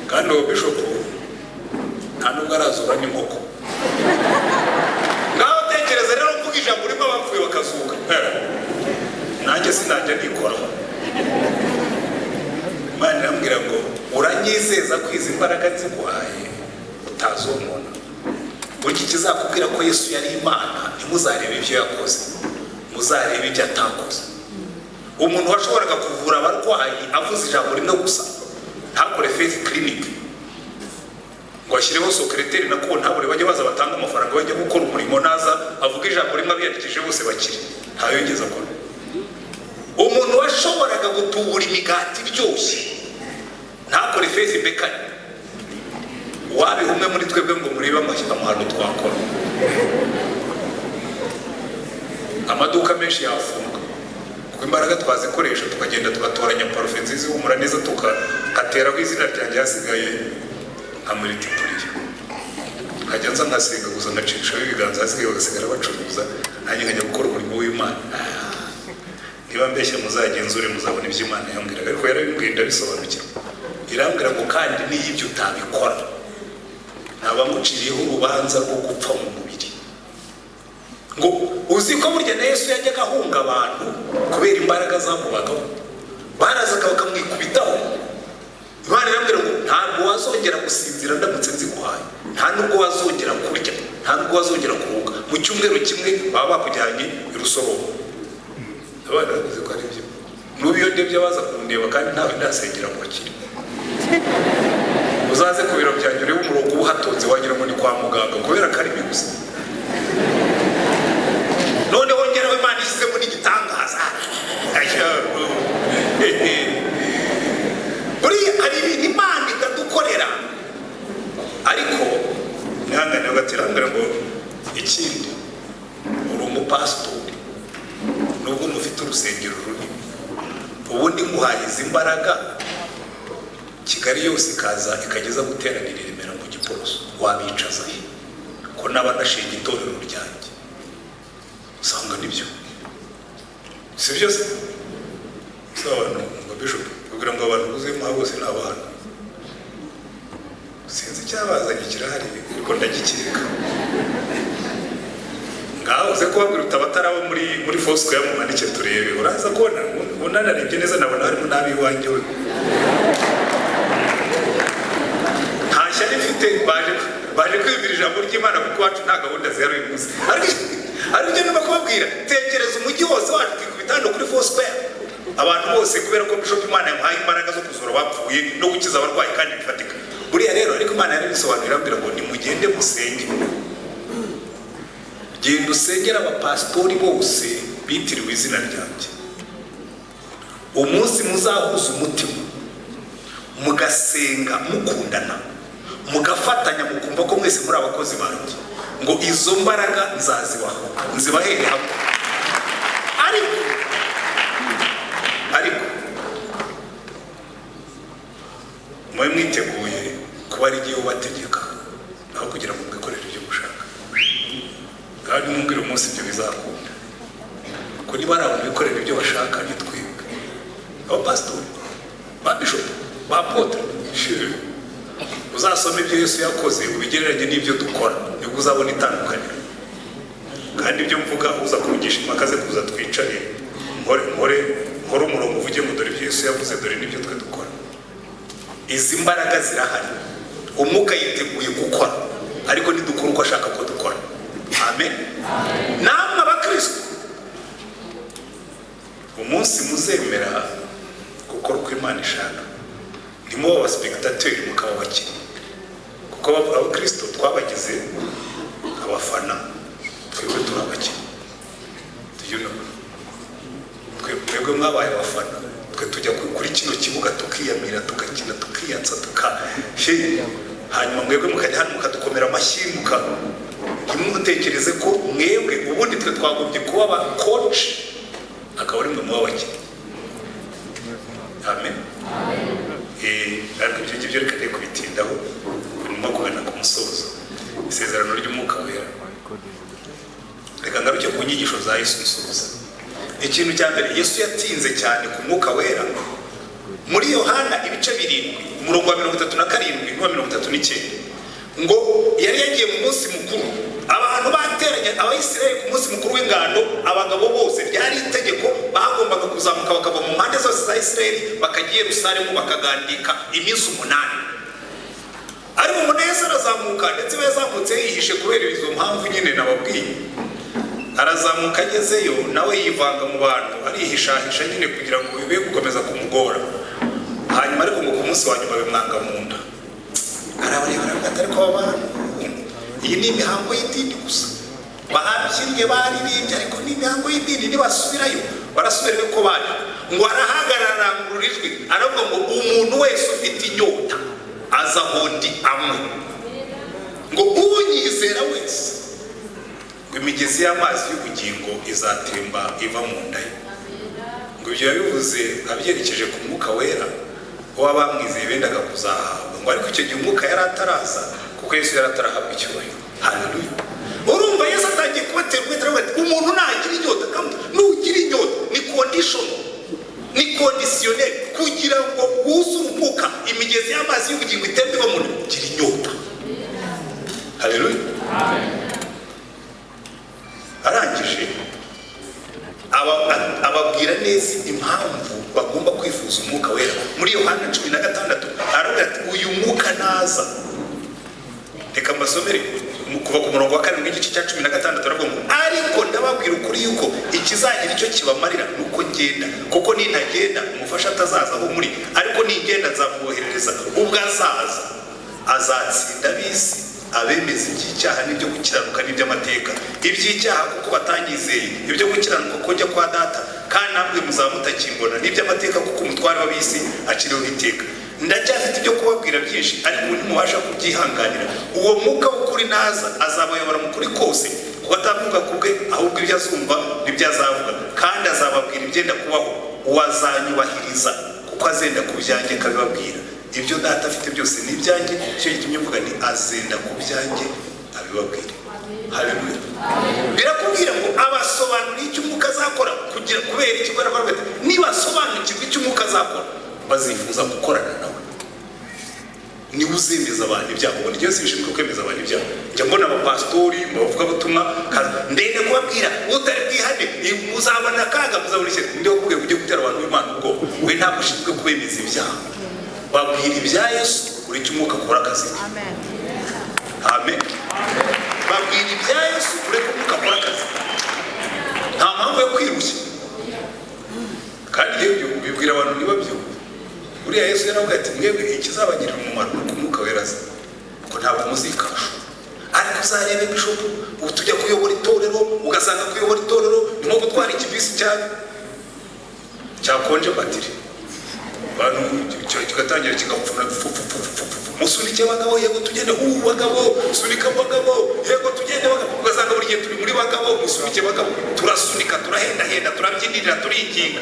kandi uwo bishop nta nubwo arazura n'inkoko. Ngaho tekereza rero mvuga ijambo urimo abapfuye bakazuka, nanjye sinajya nikoraho. Imana irambwira ngo uranyizeza ko izi mbaraga nziguhaye utazonona. Burya ikizakubwira ko Yesu yari Imana ntimuzarebe ibyo yakoze, muzarebe ibyo atakoze. Umuntu washoboraga kuvura abarwayi avuze ijambo rimwe gusa, ntakore faith clinic ngo ashyireho secretary nako ntabure bajye baza batanga amafaranga bajye gukora umurimo, naza avuga ijambo rimwe abiyandikije bose bakire, ntayo yigeze akora. Umuntu washoboraga gutubura imigati iryoshye ntakore faith bakery, wabiha umwe muri twebwe ngo murebe amahano twakora. Amaduka menshi yafunga kuko imbaraga twazikoresha tukagenda tugatoranya parufe nziza ihumura neza tukateraho izina ryanjye hasigaye nka multiplier. Nkajya nza ngasenga gusa ngacishaho ibiganza hasigaye bagasigara bacuruza, nanjye nkajya gukora umurimo w'Imana. Niba mbeshya muzagenzure muzabona ibyo Imana yambwiraga, ariko yarabimbwiye ndabisobanukirwa. Irambwira ngo kandi n'ibyo utabikora ntabamuciriyeho urubanza rwo gupfa mu mubiri, ngo uzi ko burya na Yesu yajyaga ahunga abantu kubera imbaraga zamubagaho, barazaga bakamwikubitaho. Imana irambwira ngo ntabwo wazongera gusinzira ndamutse nziguhaye, nta nubwo wazongera kurya, nta nubwo wazongera kuruhuka. Mu cyumweru kimwe baba bakujyanye i Rusororo. Abana bavuze ko ari byo. N'ubu iyo ndebye baza kundeba kandi ntawe ndasengera ngo bakire. Uzaze ku biro byanjye urebe umurongo uhatonze wagira ngo ni kwa muganga kubera ko ari gusa. Noneho ngeraho Imana ishyizemo n'igitangaza. Buriya hari ibintu Imana ikadukorera, ariko ntihangane ugatirambira ngo ikindi uri umupasitori nubwo mufite urusengero runini, ubundi nguhaye izi mbaraga Kigali yose ikaza ikageza guteranira i Remera mu Giporoso, wabicaza he ko n'abanashinga itorero ryanjye? Usanga nibyo si byo se? Abantu ngo bishop kugira ngo abantu buzemo bose n'abana sinzi cyabazanye kirahari ariko ndagikeka. Ngaho uze kubabwira utabatarabo muri Fosco ya Mumanike turebe, uraza kubona unanarebye neza nabona harimo nabi wanjye we. Ntashya nifite baje kwibwira ijambo ry'Imana kuko wacu nta gahunda zihari uyu munsi. Ariko ibyo ndimo kubabwira, tekereza umujyi wose wacu kwikubitando kuri Fosco abantu bose kubera ko Bishop Imana yamuhaye imbaraga zo kuzura bapfuye no gukiza abarwayi kandi bifatika. Buriya rero ariko Imana yaribisobanurira ambira ngo nimugende musenge. Genda usengera abapasitori bose bitiriwe izina ryanjye. Umunsi muzahuza umutima mugasenga mukundana mugafatanya mukumva ko mwese muri abakozi banjye, ngo izo mbaraga nzazibaho nzibahere hamwe. Ariko mwe mwiteguye kuba ari igihe ubategeka aho kugira ngo mwikorere ibyo mushaka. Kandi mumbwira umunsi ibyo bizakunda, ko niba ari abantu bikorera ibyo bashaka nitwebwe abapasitori ba bishop ba apotre uzasoma ibyo Yesu yakoze ubigereranye n'ibyo dukora nibwo uzabona itandukaniro. Kandi ibyo mvuga uza kuvugisha impaka ze kuza twicare nkore umurongo uvuge ngo dore ibyo Yesu yavuze dore n'ibyo twe dukora. Izi mbaraga zirahari, umwuka yiteguye gukora, ariko nidukora uko ashaka ko dukora. Amen. Namwe abakristo umunsi muzemera gukora uko Imana ishaka, ntimuba abaspectateurs mukaba bakina, kuko abakristo twabagize abafana, twebwe turabakina. Twebwe mwabaye abafana, twe tujya kuri kino kibuga tukiyamira tugakina tukiyatsa hanyuma mwebwe mukajya hano mukadukomera amashyi ntimutekereze ko mwebwe ubundi twe twagobye kuba aba coach akaba ari mwe mubabakina. Amen. Ariko ibyo ngibyo reka ne kubitindaho nyuma kugana ku musozo. Isezerano ry'Umwuka Wera, reka ngaruke ku nyigisho za Yesu nsoza. Ikintu cya mbere, Yesu yatinze cyane ku Mwuka Wera. Muri Yohana ibice 7 umurongo wa 37 n'uwa 39 ngo yari yagiye mu munsi mukuru, abantu bateranye Abayisirayeli ku munsi mukuru w'ingando, abagabo bose byari itegeko bagombaga kuzamuka bakava mu mpande zose za Isirayeli bakajya i Yerusalemu bakagandika iminsi 8. Ari mu munezero arazamuka, ndetse yazamutse yihishe kubera izo mpamvu nyine nababwiye. Arazamuka agezeyo nawe yivanga mu bantu arihishahisha nyine kugira ngo bibe gukomeza kumugora. Hanyuma ariko ngo ku munsi wa nyuma bimwanga mu nda. Arabareba atari ko abantu iyi ni imihango y'idini gusa, bahabyinnye baririmbye ariko ni imihango y'idini, nibasubirayo barasubira ko bari. Ngo arahagarara mu rijwi aravuga ngo umuntu wese ufite inyota aza hondi amwe, ngo unyizera wese ngo imigezi y'amazi y'ubugingo izatemba iva mu nda ye. Ngo ibyo yabivuze abyerekeje ku Mwuka Wera w'abamwizeye bendaga kuzahabwa. Ngo ariko icyo gihe Umwuka yari ataraza kuko Yesu yari atarahabwa icyubahiro. Haleluya. Urumva Yesu atangiye kubatera umwete, umuntu nagira inyota, nugira inyota ni condition, ni conditionnel kugira ngo wuzure umwuka, imigezi y'amazi y'ubugingo itembe iva mu nda, gira inyota. Haleluya. Amen. Arangije neza impamvu bagomba kwifuza umwuka wera. Muri Yohana 16 aravuga ati uyu mwuka naza, reka mbasomere kuva ku murongo wa 4 w'igice cya 16 aravuga ngo ariko ndababwira ukuri yuko ikizagira icyo kibamarira nuko ngenda, kuko nintagenda umufasha atazaza aho muri, ariko ningenda nzamwoherereza. ubwo azaza azatsinda ab'isi, abemeza iby'icyaha n'ibyo gukiranuka n'iby'amateka. Iby'icyaha kuko batanyizeye, ibyo gukiranuka ko njya kwa data, kandi namwe muzaba mutakimbona, n'iby'amateka kuko umutware w'ab'isi aciriweho iteka. Ndacyafite ibyo kubabwira byinshi, ariko ntimubasha kubyihanganira. Uwo mwuka w'ukuri naza azabayobora mu kuri kose, kuko atavuga ku bwe, ahubwo ibyo azumva nibyo azavuga, kandi azababwira ibyenda kubaho. Uwazanyubahiriza kuko azenda ku byanjye akabibabwira. Ibyo data afite byose ni ibyanjye, icyo gitumye mvuga ni azenda ku byanjye abibabwira. Haleluya. Birakubwira ngo abasobanura icyo umwuka azakora, kugira kubera ikigora barwe, nibasobanukirwa icyo umwuka azakora bazifuza gukorana nawe. Ni uzemeza abantu ibyaha. Ngo ngiye sibishimwe kwemeza abantu ibyaha. Njya mbona abapastori bavuga ubutumwa ndende kubabwira utari bwihane muzabona kaga muzabona iki. Ndi kuvuga ujye gutera abantu b'Imana ubwo we ntabwo ushinzwe kubemeza ibyaha. Babwira ibya Yesu uri cyo umwuka akora akazi. Amen. Amen. Babwira ibya Yesu uri cyo umwuka akora akazi. Nta mpamvu yo kwirushya. Kandi ibyo bibwira abantu niba byo. Uriya Yesu yaravuga ati mwebwe ikizabagirira umumaro ku mwuka weraza, kuko ntabwo muzikasha. Ariko uzarebe bishop utujya kuyobora itorero, ugasanga kuyobora itorero ni nko gutwara ikibisi cyakonje batiri. Abantu kigatangira kigapfuna musunike bagabo, yego tugende bagabo, sunika bagabo, yego tugende bagabo. Ugasanga buri gihe turi muri bagabo, musunike bagabo, turasunika, turahenda, turabyinirira, turikinga.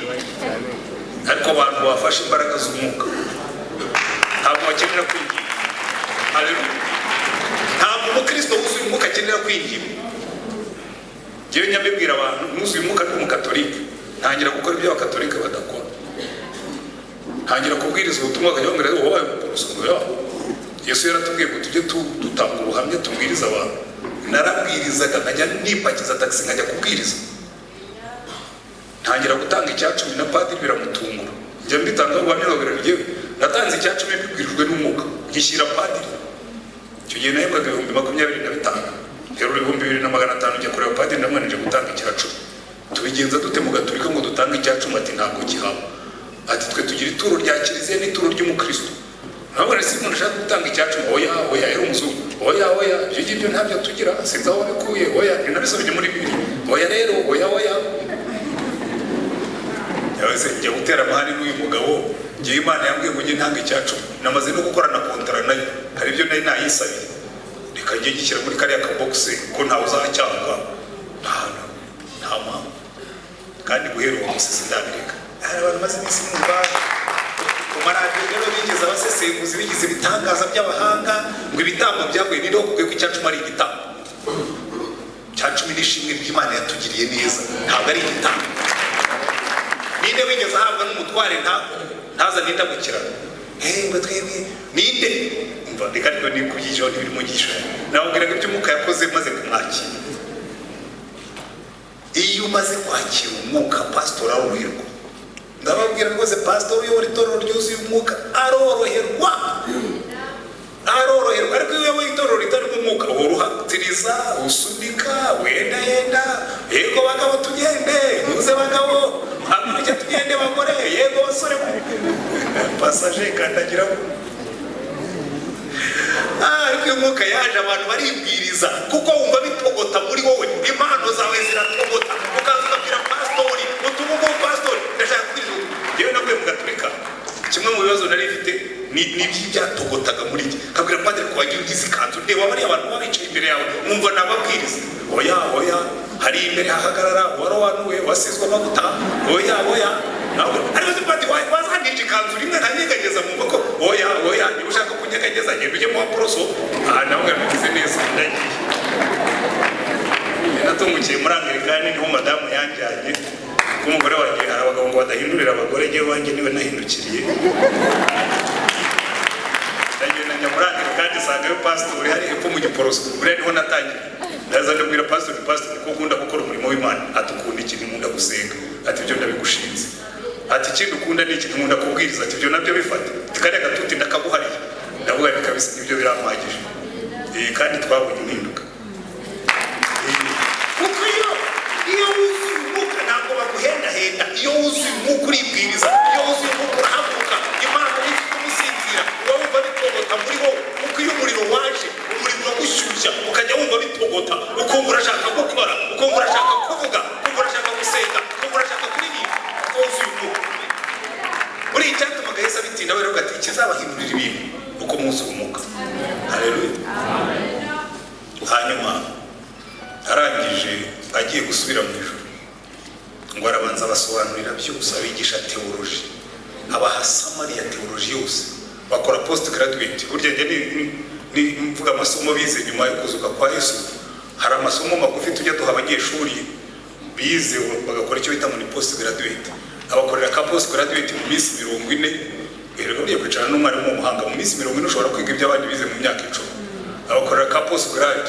Ariko abantu bafashe imbaraga z'umwuka ntabwo bakenera kwinginga. Haleluya. Ntabwo umukristo wuzuye umwuka akenera kwinginga. Njyewe nyabibwira abantu nuzuye umwuka ndi umukatolika, ntangira gukora ibyo abakatolika badakora. Ntangira kubwiriza ubutumwa akajya bambwira ngo wabaye umuporosongo yaho. Yesu yaratubwiye ngo tujye dutanga ubuhamya tubwiriza abantu. Narabwirizaga nkajya nipakiza taxi nkajya kubwiriza. Ntangira gutanga icya 10 na padiri biramutungura. Njya mbitanga ubuhamya babwira ngewe natanze icya 10 bibwirijwe n'umwuka, ngishyira padiri. Icyo gihe nahembwaga 25,000. Rero 2,500 njya kureba padiri ndamwanije gutanga icya 10. Tubigenza dute mu gaturika ngo dutanga icya 10? Ati ntabwo gihawe. Ati twe tugira ituro rya kiliziya n'ituro ry'umukristo. Ntabwo rero si umuntu ashaka gutanga icya 10. Oya yari umuzungu. Oya ibyo ngibyo ntabyo tugira, sinzi aho bikuye. Oya ninabisubije muri Bibiliya. Oya rero oya yawe njya gutera amahane n'uyu mugabo. Ngiye Imana yambwiye ngo njye ntanga icya 10. Namaze no gukora na kontara nayo, hari ibyo nari nayisabiye. Reka njye gishyira muri kariya ka box ko ntawe uzacyangwa. Nta mpamvu. Kandi guhera uwo musisi ndabireka. Hari abantu maze iminsi numva ku maradiyo rero bigeze abasesenguzi bigize ibitangaza by'abahanga ngo ibitambo byavuye niho kubwe ko icya 10 ari igitambo. Cya 10 n'ishimwe ry'Imana yatugiriye neza, ntabwo ari igitambo. Ninde wigeze ahabwa n'umutware ntaza n'indabukirano? Ngo twebwe ninde? Umva reka rero ni kubyishaho n'ibiri mu gisho. Nababwiraga ibyo umwuka yakoze maze kumwakira. Iyo umaze kwakira umwuka pastor aroroherwa. Ndababwira rwose pastor uyobora itorero ryuzuye umwuka aroroherwa. Ariko iyo uyoboye itorero ritari mu mwuka uruhatiriza, usunika, wenda yego bagabo tugende, muze bagabo, hakurya tugende bagore, yego basore. Passage kandagira. Ariko umwuka yaje abantu baribwiriza kuko wumva bitogota muri wowe, impano zawe ziratogota. Ukazabwira pastori, utuvugo pastori, ndashaka kubwiriza. Yewe nabwe mu gaturika kimwe mu bibazo nari mfite ni byatogotaga muri iki. Kabwira padiri ko wagiye ugize ikanzu, ndeba bari abantu babicaye imbere yawe numva nababwiriza. Oya hari imbere hahagarara warowanuwe wasizwe amavuta. Oya nawe ariko zipati wazandije ikanzu rimwe ntanyegageza mu mboko. Oya niba ushaka kunyegageza ngende ujye mu aporoso. Nawe ngabigize neza ndagiye. Natumukiye muri Amerikani niho madamu yanjyanye. Umugore wanjye hari abagabo ngo badahindurira abagore, ngewe wanjye niwe nahindukiriye. Ndagenda njya muri Amerikani nsanga yo pastori hari hepfo mu giporoso. Buriya niho natangiye. Ndaza ndabwira pastori ko ukunda gukora umurimo w'Imana. Atukunda ikintu nkunda gusenga. Ati ibyo ndabigushinze. ati ikindi ukunda ni iki nkunda kubwiriza ati ibyo nabyo bifata tikare gatuti ndakaguhariye ndavuga kabisa ibyo birampagije kandi twabonye impinduka kuko iyo wuzuye umwuka ntabwo baguhenda iyo wuzuye umwuka uribwiriza iyo wuzuye umwuka urahaguruka imana iri kumusinzira wumva bitogota muri wowe kuko iyo umuriro waje umuriro uragushyushya ukajya wumva bitogota ukumva urashaka gukora ukumva urashaka kuvuga ukumva urashaka gusenga ukumva urashaka kuririmba kuko wuzuye umwuka muri icyatumaga Yesu abitinda we rero ati ikizabahindurira ibintu uko mwuzuye umwuka haleluya hanyuma arangije agiye gusubira mu ijuru ngo arabanza abasobanurira byose abigisha teoloji abaha samari ya teoloji yose bakora post graduate burya ni mvuga amasomo bize nyuma yo kuzuka kwa Yesu hari amasomo magufi tujya duha abanyeshuri bize bagakora icyo bita muri post graduate abakorera ka post graduate mu minsi 40 rero ugiye kwicara n'umwarimu w'umuhanga mu minsi 40 ushobora kwiga ibyo abandi bize mu myaka 10 abakorera ka post grad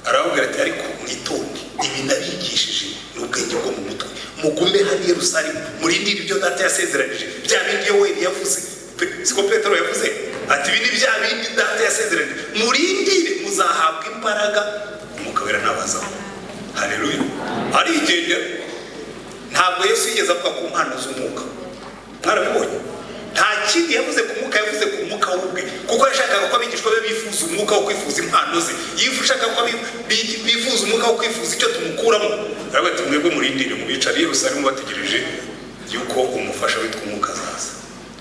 arabwira ati ariko mwitonde ibi nabigishije n'ubwenge bwo mu mutwe mugume hali Yerusalemu murindira ibyo data yasezeranije bya bindi Yoweri yavuze siko Petero yavuze ati ibi ni bya bindi data yasezeranije murindire muzahabwa imbaraga mukabera nabazaho haleluya arigende ntabwo Yesu yigeze avuga ku mpano z'umwuka mwarabibonye nta kindi yavuze ku mwuka yavuze ku mwuka w'ubwe kuko yashakaga ko abigishwa be bifuza umwuka wo kwifuza impano ze yifushaka ko bifuza umwuka wo kwifuza icyo tumukuramo aravuga ati mwebwe murindire mu bicari Yerusalemu bategereje yuko umufasha witwa umwuka azaza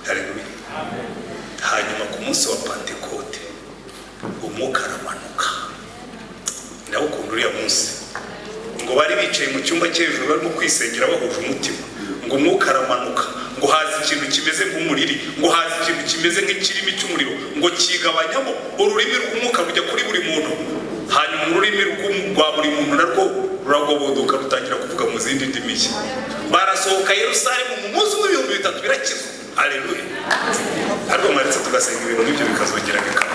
haleluya hanyuma ku munsi wa Pentekote umwuka aramanuka ndawukunda uriya munsi ngo bari bicaye mu cyumba cy'ejuru barimo kwisengera bahuje umutima ngo umwuka aramanuka ngo haza ikintu kimeze nk'umuriri ngo haza ikintu kimeze nk'ikirimi cy'umuriro ngo kigabanyamo ururimi rw'umwuka rujya kuri buri muntu hanyuma ururimi rwa buri muntu narwo ruragobodoka rutangira kuvuga mu zindi ndimi nshya barasohoka Yerusalemu mu munsi w'ibihumbi 3 birakizwa haleluya ariko mwaritse tugasenga ibintu nk'ibyo bikazongera bikaba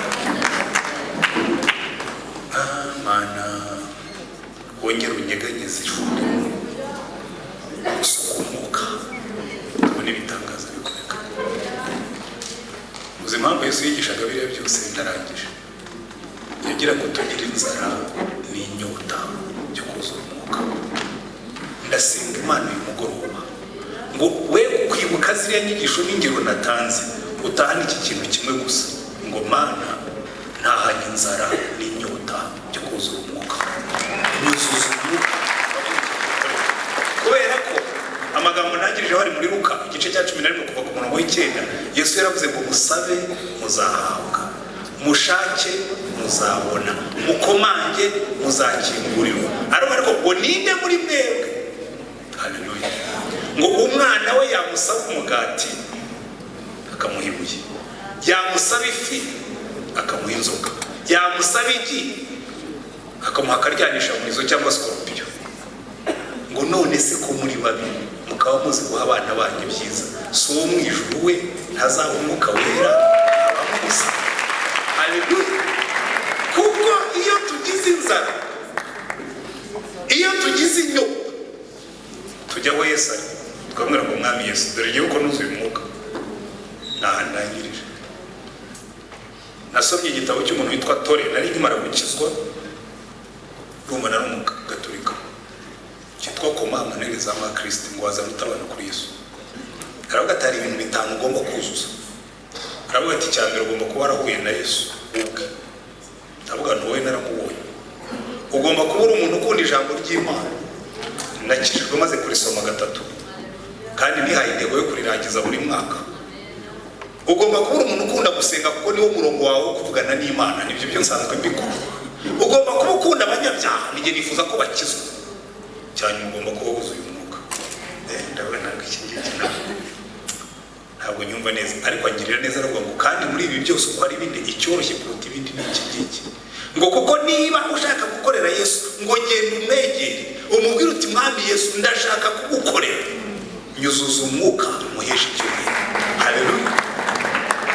mana wongera unyeganyeze ishuri usuka umwuka tubone ibitangaza bikoreka uzi impamvu Yesu yigishaga biriya byose ndarangije yagira ngo tugire inzara n'inyota byo kuzura umwuka ndasenga Imana y'umugoroba ngo we kwibuka ziriya nyigisho n'ingero natanze utahana iki kintu kimwe gusa ngo Mana ntahanye inzara n'inyota byo kuzura umwuka nyuzuza umwuka kubera ko amagambo nagirije hari muri Luka igice cya 11 kuva ku murongo w'9 Yesu yaravuze ngo musabe muzahabwa mushake muzabona mukomange muzakingurirwa ariko ngo ninde muri mwebwe haleluya ngo umwana we yamusaba umugati akamuha ibuye yamusaba ifi akamuha inzoka yamusaba igi akamuha akaryanisha murizo cyangwa scorpion ngo none se ko muri babi mukaba muzi guha abana banyu byiza so wo mwijuru we ntazaba umwuka wera abamusa haleluya kuko iyo tugize inzara iyo tugize inyota tujya we Yesu twamwira ngo mwami Yesu dore igihe uko nuzuye umwuka ndangirije nasomye igitabo cy'umuntu witwa Tore nari nkimara gukizwa rumana n'umugatolika cyitwa komama nereza ma Kristo ngo azana utabana kuri Yesu aravuga atari ibintu bitanu ugomba kuzuza aravuga ati cyambere ugomba kuba warahuye na Yesu ubwe ndavuga ntowe naramubonye ugomba kuba uri umuntu ukunda ijambo ry'Imana nakijijwe maze kurisoma 3 kandi nihaye intego yo kurirangiza buri mwaka ugomba kuba umuntu ukunda gusenga kuko niwo murongo wawe wo kuvugana n'Imana nibyo byo nsanzwe mbikora ugomba kuba ukunda abanyabyaha nige nifuza ko bakizwa cyane ugomba kuba wuzuye umwuka ndabona ntabwo iki ngiki ntabwo nyumva neza ariko angirira neza aravuga ngo kandi muri ibi byose uko ari bine icyoroshye kuruta ibindi ni iki ngiki ngo kuko niba ushaka gukorera Yesu ngo genda umwegere umubwire uti mwami Yesu ndashaka kugukorera nyuzuza umwuka muhesha icyubahiro haleluya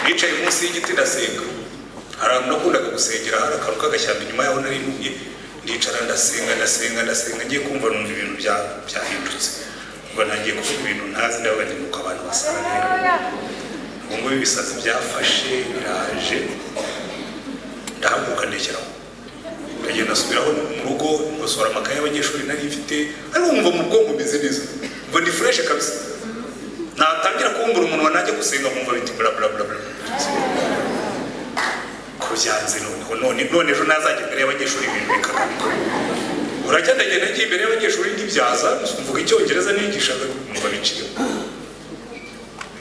nicaye munsi y'igiti ndasenga arantu nakundaga gusengera hari akantu k'agashyamba inyuma yaho nari ntuye ndicara ndasenga ngiye kumva numva ibintu byahindutse ngo nagiye kuvuga ibintu ntazi ndabaganye nuko abantu basara rero ngo ibisazi byafashe biraje ndahaguruka ndekeraho ndagenda nasubiraho mu rugo ngosora amakaye y'abanyeshuri nari mfite ariko nkumva mu bwonko meze neza ngo ndi fresh kabisa natangira kumbura umuntu wanajya gusenga nkumva biti bla bla bla bla ko byanze none ejo nazajya imbere y'abanyeshuri ibintu bikagaruka urajya ndagenda ngiye imbere y'abanyeshuri ndibyaza mvuga icyongereza nigishaga nkumva biciye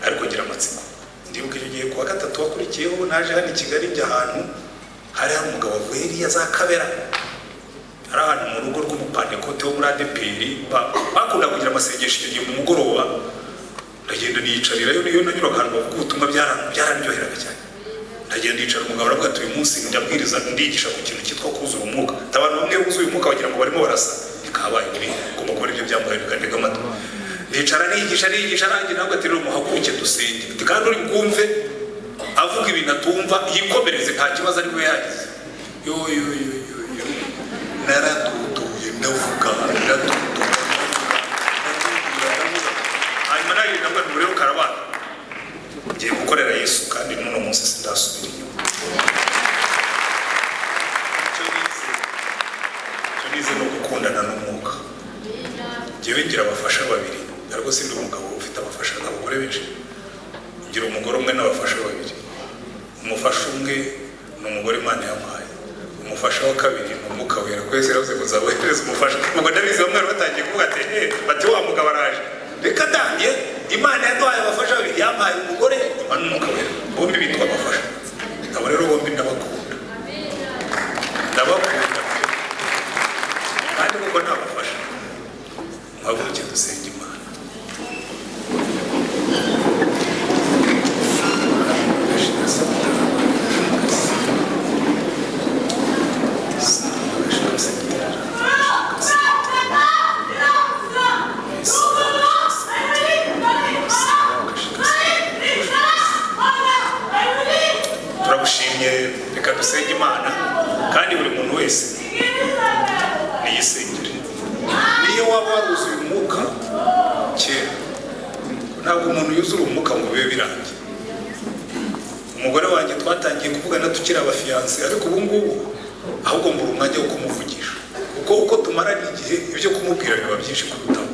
ariko ngira amatsiko ndibuka icyo gihe kuwa gatatu wakurikiyeho naje hano i Kigali njya ahantu hari umugabo wavuye iriya za Kabera hari ahantu mu rugo rw'umupantekote wo muri ADPR bakunda kugira amasengesho icyo gihe mu mugoroba ndagenda niyicarirayo niyo nanyura ahantu bavuga ubutumwa byararyoheraga cyane ndagenda yicara umugabo aravuga ati uyu munsi ndabwiriza ndigisha ku kintu cyitwa kuzura umwuka abantu bamwe buzuye umwuka bagira ngo barimo barasa bikabaye muri ngomba gukora ibyo byambaye bikandega amatwi ndicara niyigisha nanjye ntabwo ati rero muhaguruke dusenge kandi uri bwumve avuga ibintu atumva yikomereze nta kibazo ari we yagize yo naraduduye ndavuga hanyuma nayo ntabwo rero karabana ngiye gukorera Yesu kandi n'uno munsi sindasubira inyuma icyo nize no gukundana n'umwuka njyewe ngira abafasha babiri ariko sindi umugabo ufite abafasha n'abagore benshi ngira umugore umwe n'abafasha babiri umufasha umwe ni umugore Imana yamuhaye umufasha wa kabiri ni umwuka wera kwese rero kuzabohereza umufasha ubwo ndabizi bamwe batangiye kuvuga ati bati wa mugabo araje reka ndangiye Imana yaduhaye abafasha babiri yampaye umugore Imana n'umwuka wera bombi bitwa abafasha abo rero bombi ndabakunda kandi kuko ntabafasha muhaguruke dusenge Imana reka dusenge Imana kandi buri muntu wese niyisengere niyo waba waruzuye umwuka kera ntabwo umuntu yuzura umwuka ngo bibe birangiye umugore wanjye twatangiye kuvugana tukiri abafiyanse ariko ubu ngubu ahubwo mbura umwanya wo kumuvugisha kuko uko tumarana igihe ibyo kumubwira biba byinshi kurutaho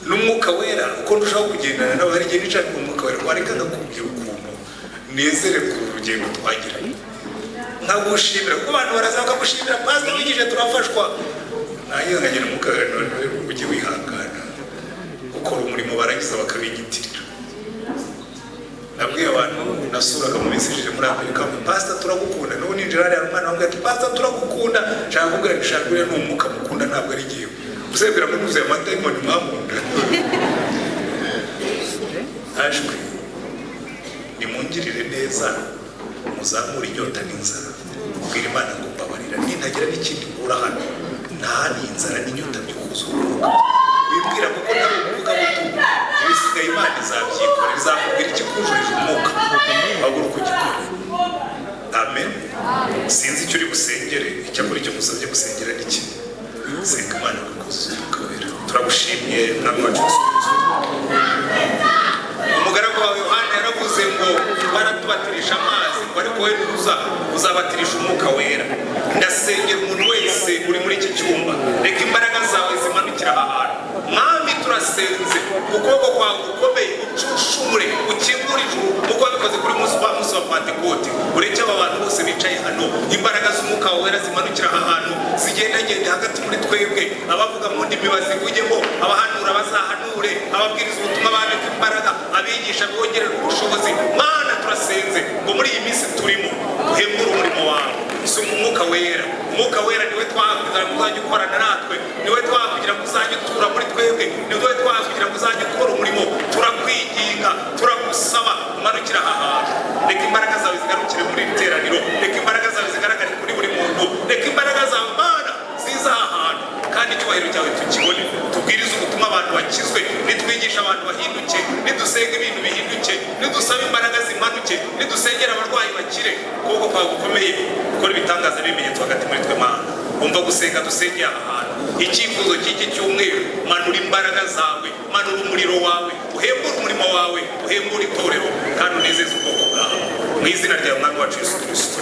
n'umwuka wera uko ndushaho kugendana nawe hari igihe nicara ku mwuka wera wareka ndakubwira ukuntu nezererwa uru rugendo twagiranye nkagushimira kuko abantu baraza bakagushimira pastor wigije turafashwa nanjye nkagira umwuka wera ujye wihangana ukora umurimo barangiza bakabigitirira nabwiye abantu nasuraga mu mesejije muri Amerika pastor turagukunda n'ubu ninjira ari umwana wangu ati pastor turagukunda nshaka kubwira nshaka uriya ni umwuka mukunda ntabwo ari igihe usebera muri muze amadayimoni mwamunda ashwe nimungirire neza muzamura inyota n'inzara ubwira Imana ngo mbabarira nintagira n'ikindi mbura hano nta n'inzara n'inyota byuzuza umwuka wibwira kuko nari umuvuga butumwa ibisigaye Imana izabyikora izakubwira ikikujurije umwuka haguruka ugikore amen sinzi icyo uri busengere icyakora icyo musabye gusengera ni kimwe senga Imana kukuzuza umwuka wera turagushimiye namwe wacu umugaragu wawe Yohana yaravuze ngo baratubatirisha amazi ngo ariko we uzabatirisha umwuka wera ndasengera umuntu wese uri muri iki cyumba reka imbaraga zawe zimanukira aha hantu mwami turasenze ukuboko kwawe gukomeye ucushumure ukingure ijuru uko wabikoze kuri munsi wa Pentekote ureke aba bantu bose bicaye hano imbaraga z'umwuka wera zimanukira aha hantu zigendagende hagati muri twebwe abavuga mu ndimi bazivugemo abahanura bazahanure ababwiriza ubutumwa babika imbaraga abigisha bongerera ubushobozi Mana turasenze ngo muri iyi minsi turimo uhembure umurimo wawe suka umwuka wera niwe twakugira ngo uzajye ukorana natwe niwe twakugira ngo uzajye utura muri twebwe niwe twakugira ngo uzajye ukora umurimo turakwinginga turagusaba umanukira aha hantu reka imbaraga zawe zigarukire muri iri teraniro reka imbaraga zawe zigaragare kuri buri muntu reka imbaraga zawe Mana ziza aha hantu kandi icyubahiro cyawe tukibone tubwirize ubutumwa abantu bakizwe nitwigisha abantu bahinduke nidusenga ibintu bihinduke nidusaba imbaraga zimanuke nidusengera abarwayi bakire kuko ukuboko kwawe gukomeye gukora ibitangaza n'ibimenyetso hagati muri twe Mana. Umva gusenga dusengeye aha hantu. Icyifuzo cy'iki cyumweru, manura imbaraga zawe, manura umuriro wawe, uhembure umurimo wawe, uhembure itorero kandi unezeze ubwoko bwawe. Mu izina rya Mwami wacu Yesu Kristo.